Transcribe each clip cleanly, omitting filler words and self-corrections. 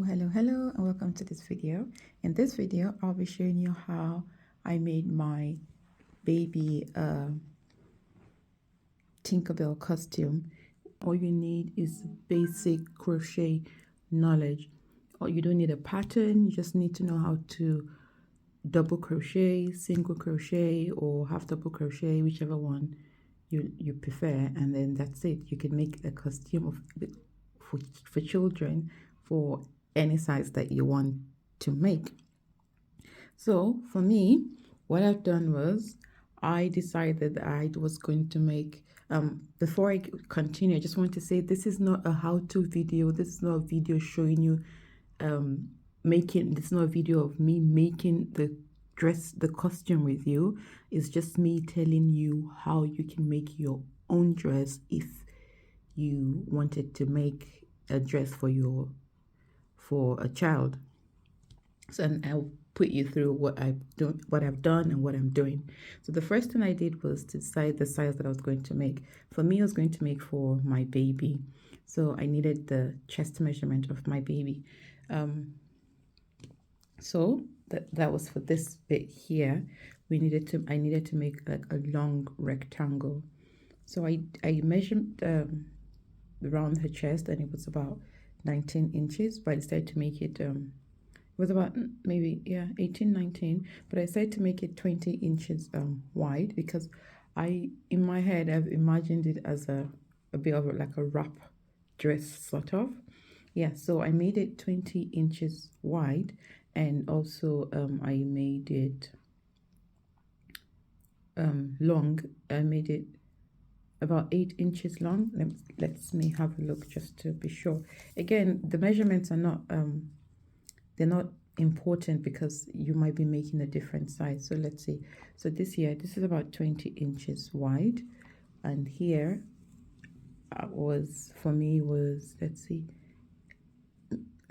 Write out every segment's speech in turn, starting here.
Hello, and welcome to this video. In this video, I'll be showing you how I made my baby Tinkerbell costume. All you need is basic crochet knowledge. Or you don't need a pattern, you just need to know how to double crochet, single crochet, or half double crochet, whichever one you prefer, and then that's it. You can make a costume for children for any size that you want to make. So for me, what I've done was I decided I was going to make before I continue, I just want to say this is not a how-to video. This is not a video showing you this is not a video of me making the costume with you. It's just me telling you how you can make your own dress if you wanted to make a dress for a child. So, and I'll put you through what I've done and what I'm doing. So the first thing I did was to decide the size that I was going to make. For me, I was going to make for my baby. So I needed the chest measurement of my baby. So that was for this bit here. I needed to make like a long rectangle. So I measured around her chest, and it was about 19 inches, but I decided to make it it was about maybe 18, 19, but I decided to make it 20 inches wide because in my head I've imagined it as a bit of like a wrap dress sort of. So I made it 20 inches wide, and also I made it long. I made it about 8 inches long. Let's me have a look just to be sure. Again, the measurements are not they're not important because you might be making a different size. So let's see. So this is about 20 inches wide, and here for me was let's say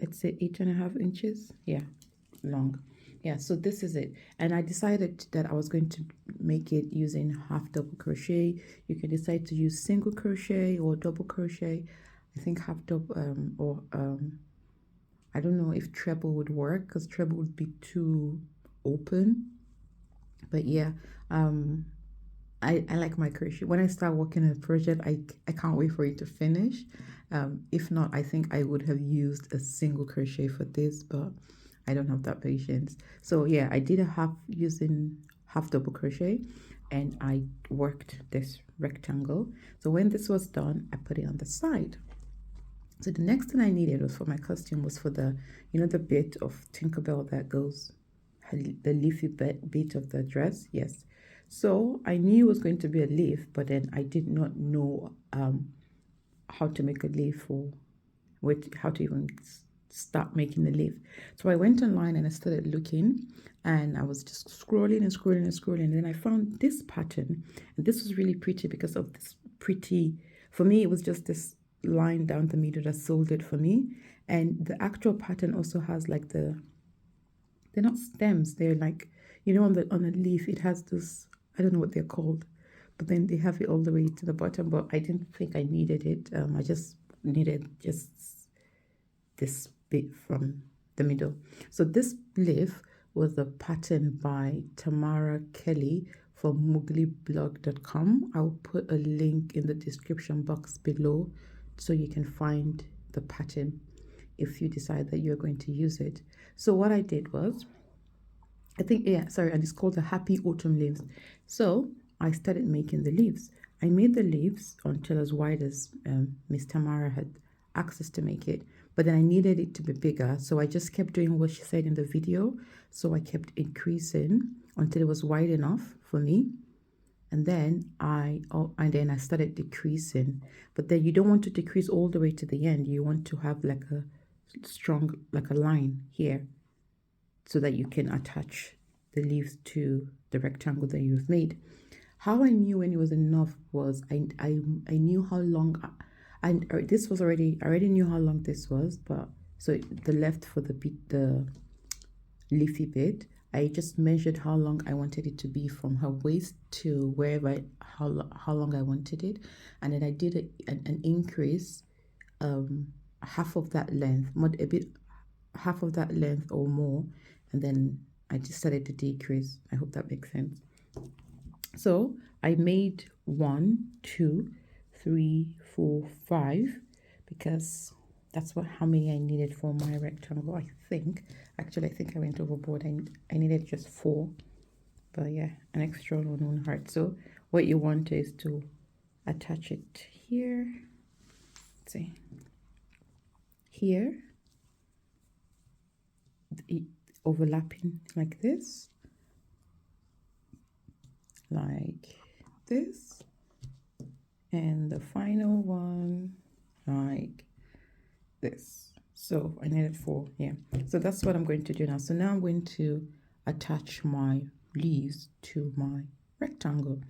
8.5 inches long. So this is it, and I decided that I was going to make it using half double crochet. You can decide to use single crochet or double crochet. I think half double I don't know if treble would work because treble would be too open, but I like my crochet. When I start working on a project, I can't wait for it to finish. If not, I think I would have used a single crochet for this, but I don't have that patience. So I did using half double crochet, and I worked this rectangle. So when this was done, I put it on the side. So the next thing I needed was for my costume was for the bit of Tinkerbell that goes, the leafy bit of the dress. Yes. So I knew it was going to be a leaf, but then I did not know how to make a leaf or how to even start making the leaf. So I went online and I started looking, and I was just scrolling and scrolling and scrolling. And then I found this pattern, and this was really pretty because of this for me, it was just this line down the middle that sold it for me. And the actual pattern also has like they're not stems, they're like, on a leaf, it has this, I don't know what they're called, but then they have it all the way to the bottom, but I didn't think I needed it. I just needed this bit from the middle. So this leaf was a pattern by Tamara Kelly from mooglyblog.com. I'll put a link in the description box below so you can find the pattern if you decide that you're going to use it. So what I did was, and it's called the Happy Autumn Leaves. So I started making the leaves. I made the leaves until as wide as Miss Tamara had access to make it, but then I needed it to be bigger, so I just kept doing what she said in the video. So I kept increasing until it was wide enough for me, and then I started decreasing. But then you don't want to decrease all the way to the end. You want to have like a strong, like a line here, so that you can attach the leaves to the rectangle that you've made. How I knew when it was enough was I knew how long I already knew how long this was, but so the left for the leafy bit, I just measured how long I wanted it to be from her waist to wherever how long I wanted it, and then I did an increase half of that length, half of that length or more, and then I just started to decrease. I hope that makes sense. So I made 1, 2, 3, 4, 5 because that's how many I needed for my rectangle. I think actually I think I went overboard. I needed just 4, but yeah, an extra one heart. So what you want is to attach it here. Let's see, here, overlapping like this, and the final one like this. So I needed 4. Yeah, so that's what I'm going to do now. So now I'm going to attach my leaves to my rectangle.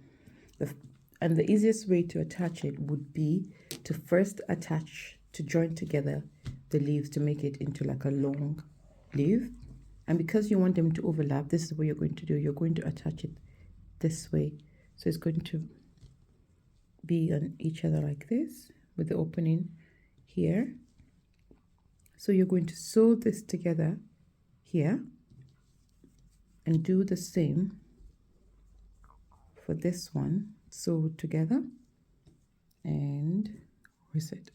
And the easiest way to attach it would be to first join together the leaves to make it into like a long leaf. And because you want them to overlap, this is what you're going to do. You're going to attach it this way. So it's going to be on each other like this with the opening here. So you're going to sew this together here and do the same for this one. Sew together, and where's it?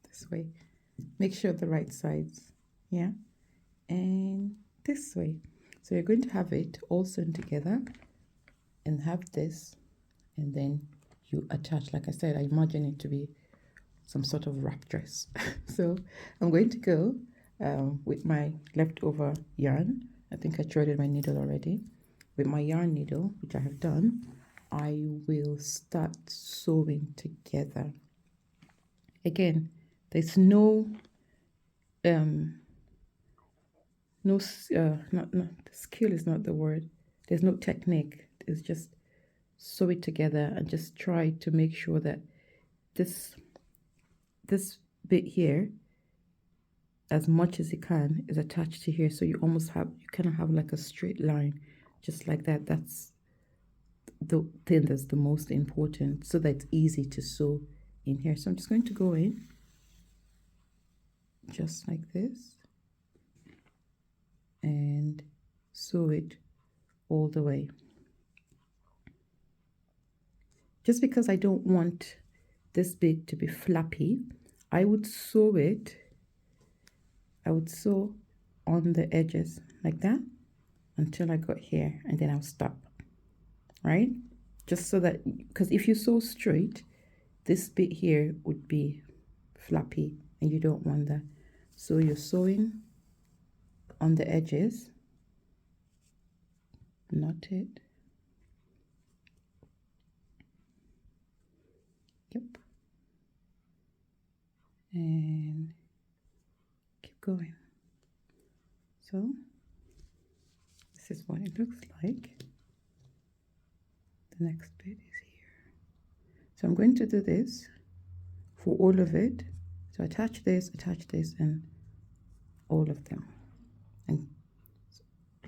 This way. Make sure the right sides, yeah, and this way. So you're going to have it all sewn together and have this, and then you attach. Like I said, I imagine it to be some sort of wrap dress. So I'm going to go with my leftover yarn. I think I threaded my needle already. With my yarn needle, which I have done, I will start sewing together. Again, there's no skill is not the word. There's no technique. It's just sew it together and just try to make sure that this bit here, as much as you can, is attached to here. So you kind of have like a straight line, just like that. That's the thing that's the most important, so that it's easy to sew in here. So I'm just going to go in just like this and sew it all the way. Just because I don't want this bit to be flappy, I would sew on the edges like that until I got here, and then I'll stop, right? Just so that, because if you sew straight, this bit here would be flappy and you don't want that. So you're sewing on the edges, knot it, yep, and keep going. So this is what it looks like. The next bit is here. So I'm going to do this for all of it. So attach this, and all of them. And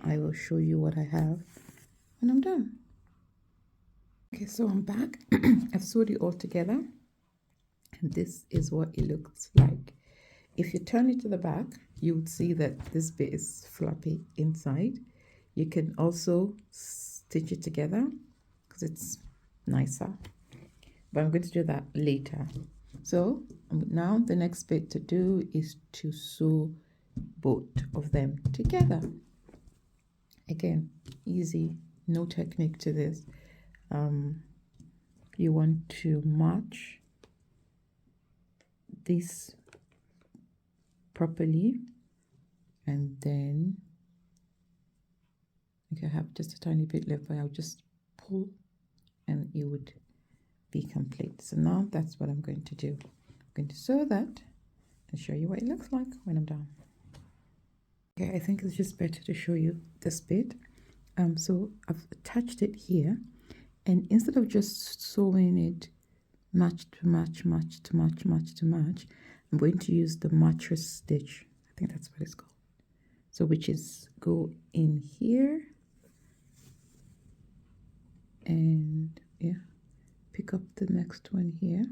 I will show you what I have when I'm done. Okay, so I'm back. I've sewed it all together. And this is what it looks like. If you turn it to the back, you would see that this bit is flappy inside. You can also stitch it together because it's nicer, but I'm going to do that later. So now the next bit to do is to sew both of them together. Again, easy, no technique to this. You want to match this properly, and then I have just a tiny bit left, but I'll just pull and it would be complete. So now that's what I'm going to do. I'm going to sew that and show you what it looks like when I'm done. Okay, I think it's just better to show you this bit. So I've attached it here, and instead of just sewing it match to match, match to match, match to match, I'm going to use the mattress stitch. I think that's what it's called. So which is go in here and yeah, pick up the next one here.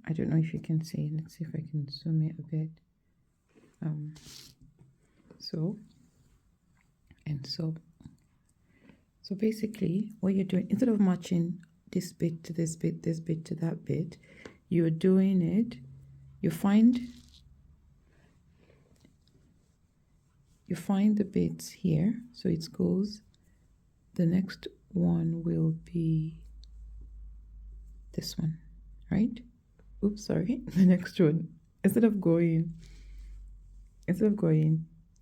I don't know if you can see. Let's see if I can zoom it a bit. So and so. So basically, what you're doing, instead of matching this bit to this bit to that bit, you're doing it, you find the bits here. So it goes, the next one will be this one, right? Oops, sorry. The next one, instead of going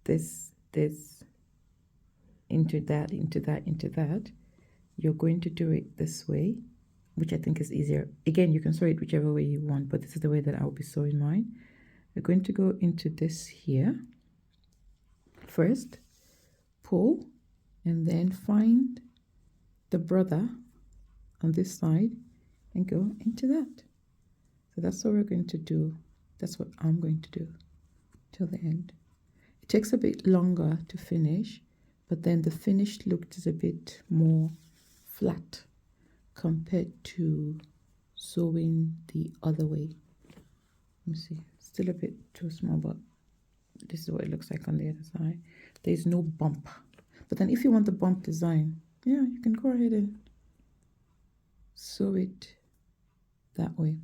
this into that, you're going to do it this way, which I think is easier. Again, you can sew it whichever way you want, but this is the way that I'll be sewing mine. We're going to go into this here first, pull, and then find the brother on this side and go into that. So that's what we're going to do. That's what I'm going to do till the end. It takes a bit longer to finish, but then the finished look is a bit more flat compared to sewing the other way. Let me see, still a bit too small, but this is what it looks like on the other side. There's no bump, but then if you want the bump design, yeah, you can go ahead and sew it that way,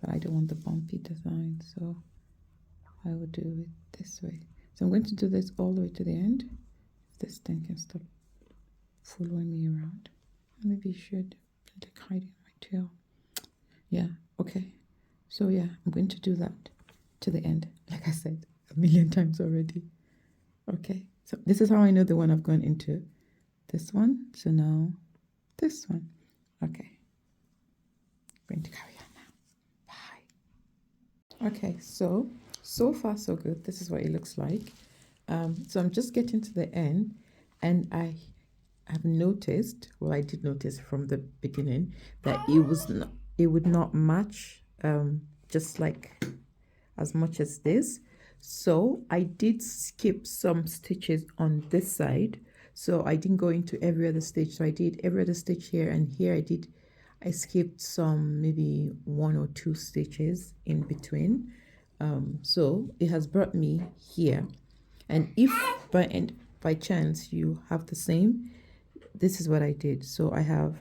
but I don't want the bumpy design, so I will do it this way. So I'm going to do this all the way to the end. This thing can stop following me around. Maybe you should like hiding my tail. Yeah, okay. So yeah, I'm going to do that to the end, like I said a million times already. Okay, so this is how I know the one I've gone into. This one, so now this one. Okay, I'm going to carry on now. Bye. Okay, so far so good. This is what it looks like. So I'm just getting to the end, and I have noticed, well, I did notice from the beginning that it would not match just like as much as this. So I did skip some stitches on this side, so I didn't go into every other stitch. So I did every other stitch here, and here I skipped some, maybe 1 or 2 stitches in between. So it has brought me here. And if by chance you have the same, this is what I did. So I have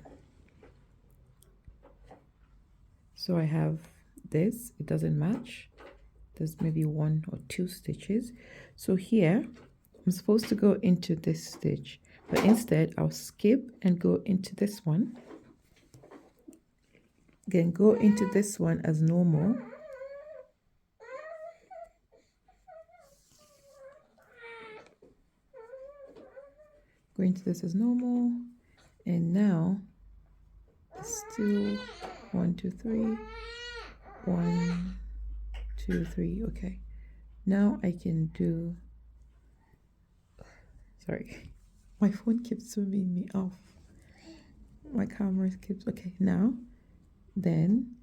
this, it doesn't match. There's maybe 1 or 2 stitches. So here I'm supposed to go into this stitch, but instead I'll skip and go into this one, then go into this one as normal, go into this as normal, and now still 1 2 3 1 2 3. Okay, now I can do, sorry, my phone keeps zooming me off, my camera keeps, okay, now then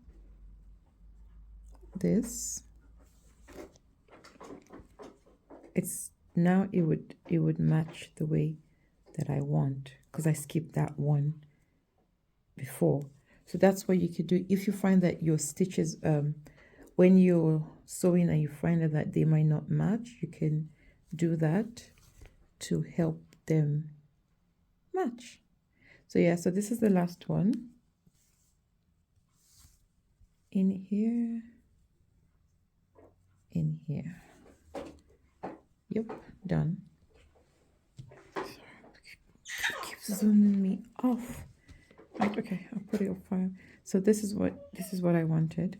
this, it's now it would match the way that I want, because I skipped that one before. So that's what you could do if you find that your stitches, when you're sewing and you find that they might not match, you can do that to help them match. So yeah, so this is the last one in here, yep, done. Zooming me off. Right, okay, I'll put it up fire. So this is what I wanted.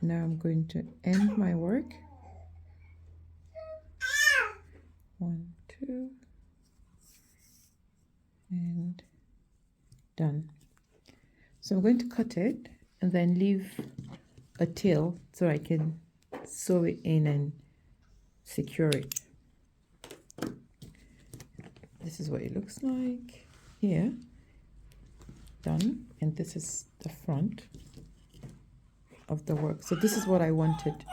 Now I'm going to end my work. 1 2 and done. So I'm going to cut it and then leave a tail so I can sew it in and secure it. This is what it looks like here. Done. And this is the front of the work. So this is what I wanted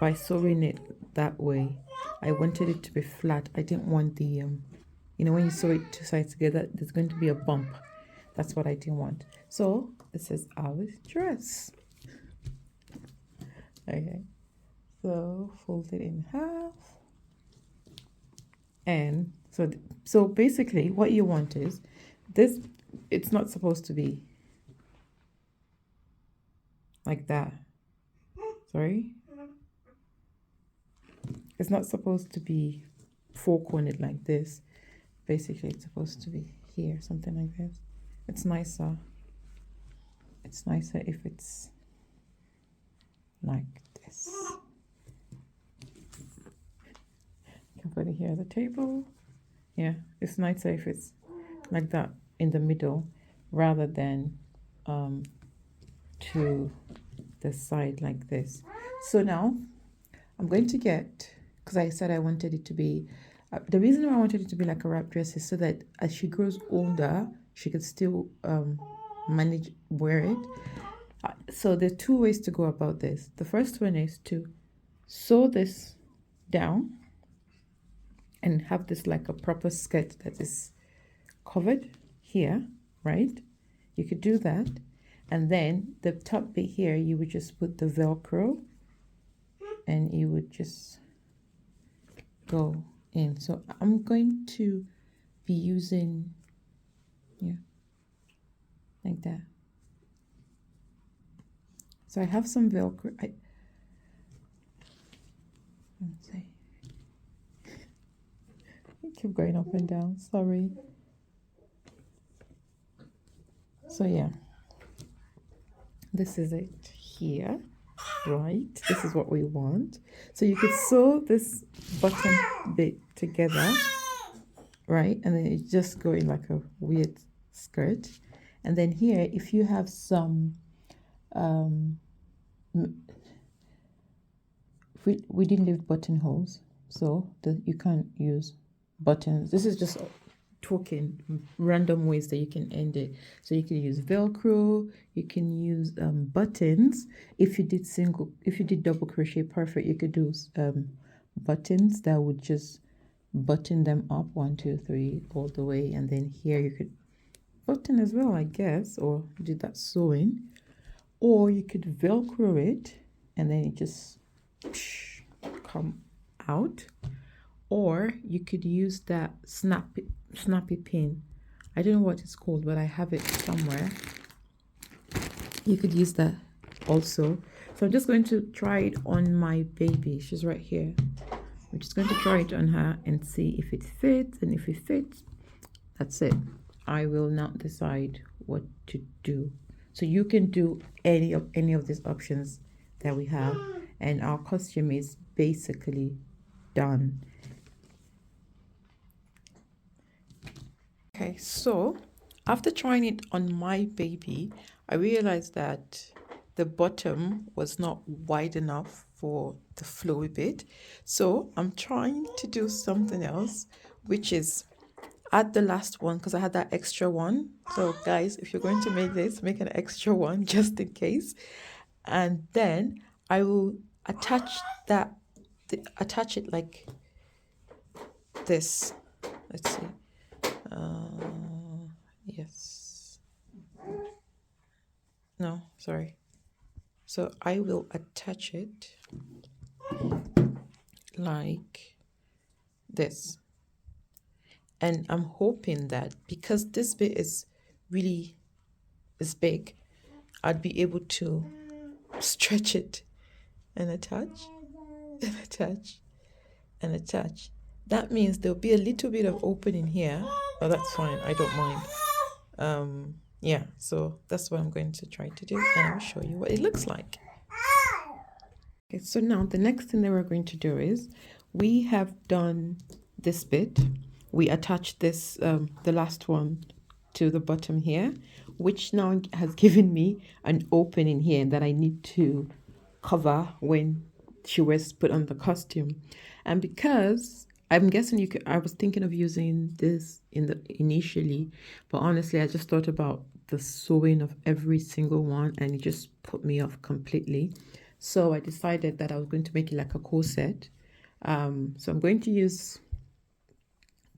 by sewing it that way. I wanted it to be flat. I didn't want the you know, when you sew it 2 sides together, there's going to be a bump. That's what I didn't want. So this is our dress. Okay, so fold it in half. And so basically what you want is this, it's not supposed to be like that. Sorry. It's not supposed to be four-cornered like this. Basically, it's supposed to be here, something like this. It's nicer. It's nicer if it's like this. You can put it here at the table. Yeah, it's nicer if it's like that in the middle rather than to the side like this. So now I'm going to get, because I said I wanted it to be, the reason why I wanted it to be like a wrap dress is so that as she grows older, she could still manage wear it. So there are two ways to go about this. The first one is to sew this down and have this like a proper skirt that is covered here, right? You could do that. And then the top bit here, you would just put the Velcro and you would just go in. So I'm going to be using, yeah, like that. So I have some Velcro. Let's see. I keep going up and down, sorry. So yeah, this is it here, right? This is what we want. So you could sew this bottom bit together, right? And then it's just going like a weird skirt. And then here, if you have some, we didn't leave buttonholes, so you can't use buttons. This is just talking random ways that you can end it. So you can use Velcro, you can use buttons. If you did double crochet, perfect. You could do buttons that would just button them up 1, 2, 3 all the way, and then here you could button as well, I guess, or do that sewing, or you could Velcro it and then it just come out, or you could use that snappy pin. I don't know what it's called, but I have it somewhere. You could use that also. So I'm just going to try it on my baby. She's right here. I'm just going to try it on her and see if it fits, and if it fits, that's it. I will not decide what to do. So you can do any of these options that we have, and our costume is basically done. Okay, so after trying it on my baby, I realized that the bottom was not wide enough for the flowy bit. So I'm trying to do something else, which is add the last one, because I had that extra one. So guys, if you're going to make this, make an extra one just in case. And then I will attach it like this. Let's see. Yes. No, sorry. So I will attach it like this. And I'm hoping that because this bit is really big, I'd be able to stretch it and attach and attach and attach. That means there'll be a little bit of opening here. Oh, that's fine. I don't mind. Yeah, so that's what I'm going to try to do, and I'll show you what it looks like. Okay, so now the next thing that we're going to do is we have done this bit. We attached this, the last one, to the bottom here, which now has given me an opening here that I need to cover when she wears put on the costume. And because I'm guessing I was thinking of using this initially, but honestly I just thought about the sewing of every single one and it just put me off completely. So I decided that I was going to make it like a corset. So I'm going to use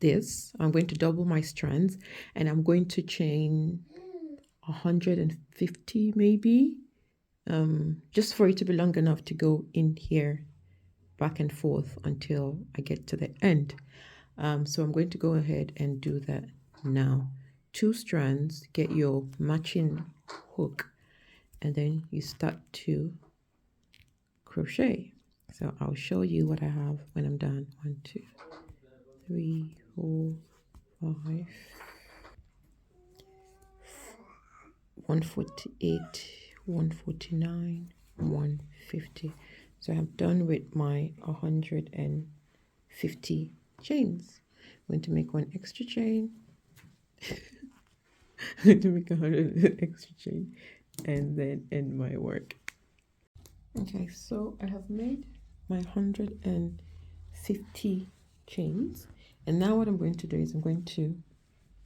this. I'm going to double my strands and I'm going to chain 150 maybe just for it to be long enough to go in here back and forth until I get to the end. So I'm going to go ahead and do that now. 2 strands, get your matching hook, and then you start to crochet. So I'll show you what I have when I'm done. 1, 2, 3, 4, 5, 148, 149, 150. So I'm done with my 150 chains. I'm going to make 1 extra chain. I'm going to make 100 extra chain and then end my work. Okay, so I have made my 150 chains, and now what I'm going to do is I'm going to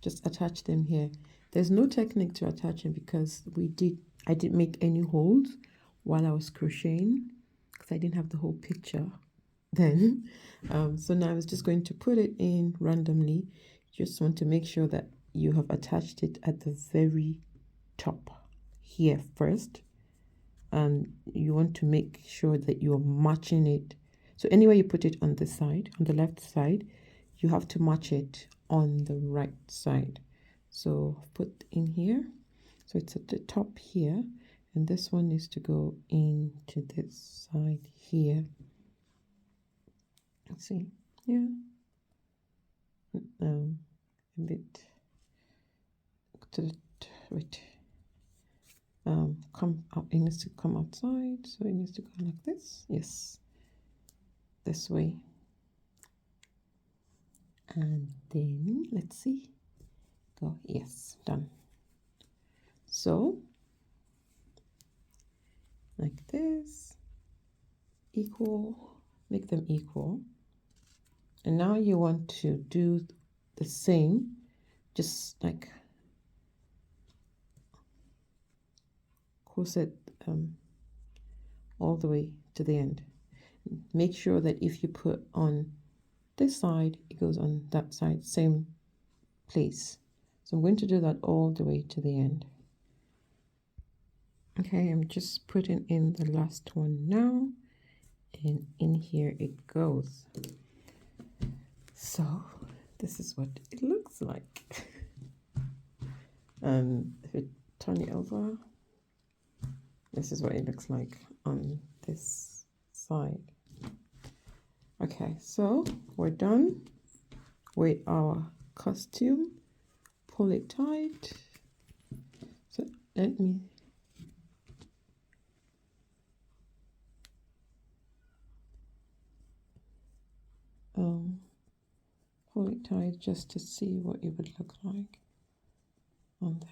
just attach them here. There's no technique to attaching because I didn't make any holes while I was crocheting because I didn't have the whole picture then. So now I was just going to put it in randomly. Just want to make sure that you have attached it at the very top here first. And you want to make sure that you're matching it. So anywhere you put it on this side, on the left side, you have to match it on the right side. So put in here. So it's at the top here, and this one needs to go into this side here. Let's see, yeah, a bit to the wait. Come out. It needs to come outside, so it needs to go like this. Yes, this way. And then let's see. Go. Yes, done. So like this, equal. Make them equal. And now you want to do the same, just like corset all the way to the end. Make sure that if you put on this side, it goes on that side, same place. So I'm going to do that all the way to the end. Okay, I'm just putting in the last one now, and in here it goes. So this is what it looks like. If you turn it over, this is what it looks like on this side. Okay, so we're done with our costume. Pull it tight. So let me pull it tight just to see what it would look like on there.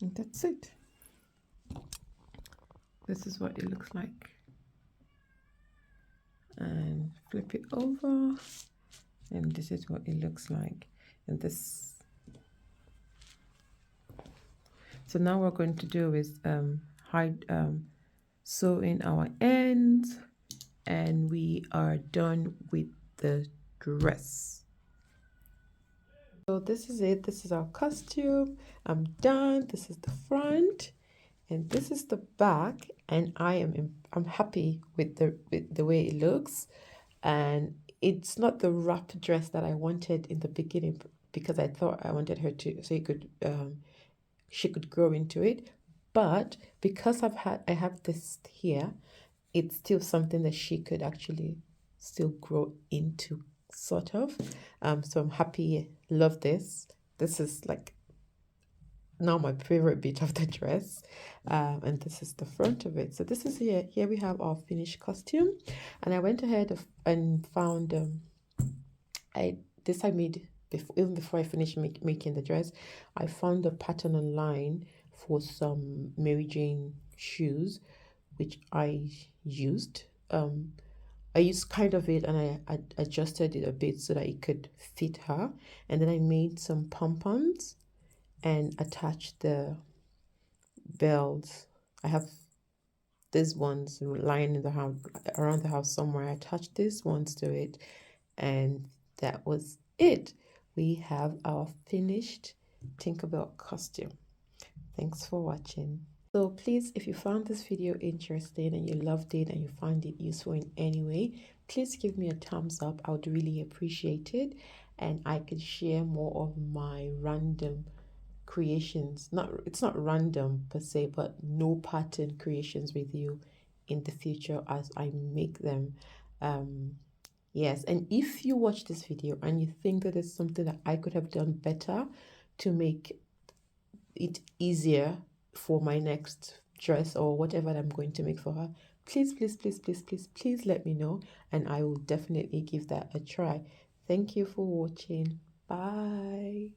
And that's it. This is what it looks like. And flip it over, and this is what it looks like. And this, so now what we're going to do is sew in our ends, and we are done with the dress. So this is it. This is our costume. I'm done. This is the front, and this is the back, and I'm happy with the way it looks. And it's not the wrap dress that I wanted in the beginning, because I thought I wanted her to, so she could grow into it. But because I have this here, it's still something that she could actually still grow into, sort of. So I'm happy. Love this. This is like now my favorite bit of the dress. And this is the front of it. So this is here we have our finished costume, and I went ahead and found I made even before I finished making the dress. I found a pattern online for some Mary Jane shoes, which I used. I used kind of it and I adjusted it a bit so that it could fit her. And then I made some pom-poms and attached the bells. I have these ones lying in the house, around the house somewhere. I attached these ones to it, and that was it. We have our finished Tinkerbell costume. Thanks for watching. So please, if you found this video interesting and you loved it and you find it useful in any way, please give me a thumbs up. I would really appreciate it, and I could share more of my random creations. It's not random per se, but no pattern creations with you in the future as I make them. Yes, and if you watch this video and you think that there's something that I could have done better to make it easier for my next dress or whatever I'm going to make for her, please, please, please, please, please, please let me know, and I will definitely give that a try. Thank you for watching. Bye.